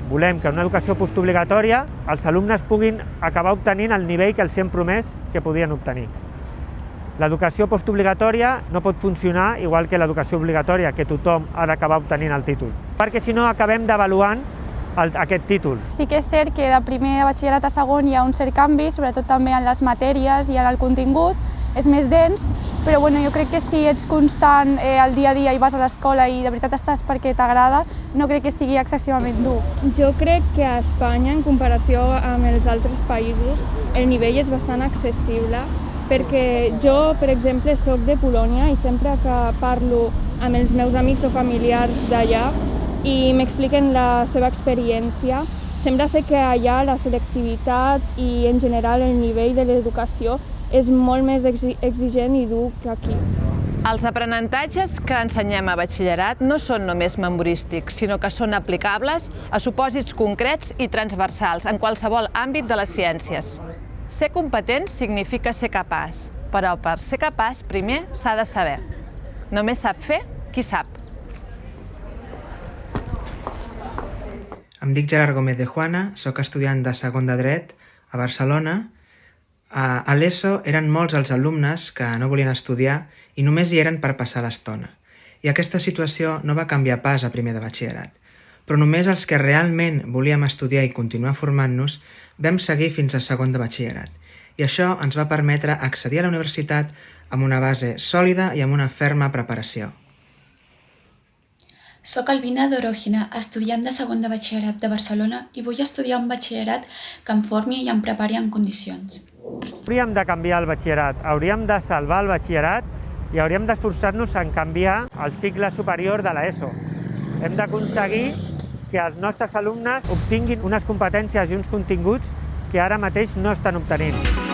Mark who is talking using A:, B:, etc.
A: Volem que en una educació postobligatòria els alumnes puguin acabar obtenint el nivell que els hem promès que podien obtenir. L'educació postobligatòria no pot funcionar igual que l'educació obligatòria, que tothom ha d'acabar obtenint el títol, perquè si no acabem devaluant aquest títol.
B: Sí que és cert que de primer de batxillerat a segon hi ha un cert canvi, sobretot també en les matèries i en el contingut, és més dens, però jo crec que si ets constant al dia a dia i vas a l'escola i de veritat estàs perquè t'agrada, no crec que sigui excessivament dur.
C: Jo crec que a Espanya, en comparació amb els altres països, el nivell és bastant accessible, perquè jo, per exemple, soc de Polònia i sempre que parlo amb els meus amics o familiars d'allà i m'expliquen la seva experiència, sembla ser que allà la selectivitat i en general el nivell de l'educació és molt més exigent i dur que aquí.
D: Els aprenentatges que ensenyem a batxillerat no són només memorístics, sinó que són aplicables a supòsits concrets i transversals en qualsevol àmbit de les ciències. Ser competent significa ser capaç, però per ser capaç primer s'ha de saber. Només sap fer qui sap.
E: Em dic Gerard Gómez de Juana, soc estudiant de segon de Dret a Barcelona. A l'ESO eren molts els alumnes que no volien estudiar i només hi eren per passar l'estona. I aquesta situació no va canviar pas a primer de batxillerat. Però només els que realment volíem estudiar i continuar formant-nos vam seguir fins a segon de batxillerat. I això ens va permetre accedir a la universitat amb una base sòlida i amb una ferma preparació.
F: Soc Albina Dorògina, estudiant de segon de batxillerat de Barcelona i vull estudiar un batxillerat que em formi i em prepari en condicions.
A: Hauríem de canviar el batxillerat, hauríem de salvar el batxillerat i hauríem d'esforçar-nos en canviar el cicle superior de l'ESO. Hem d'aconseguir que els nostres alumnes obtinguin unes competències i uns continguts que ara mateix no estan obtenint.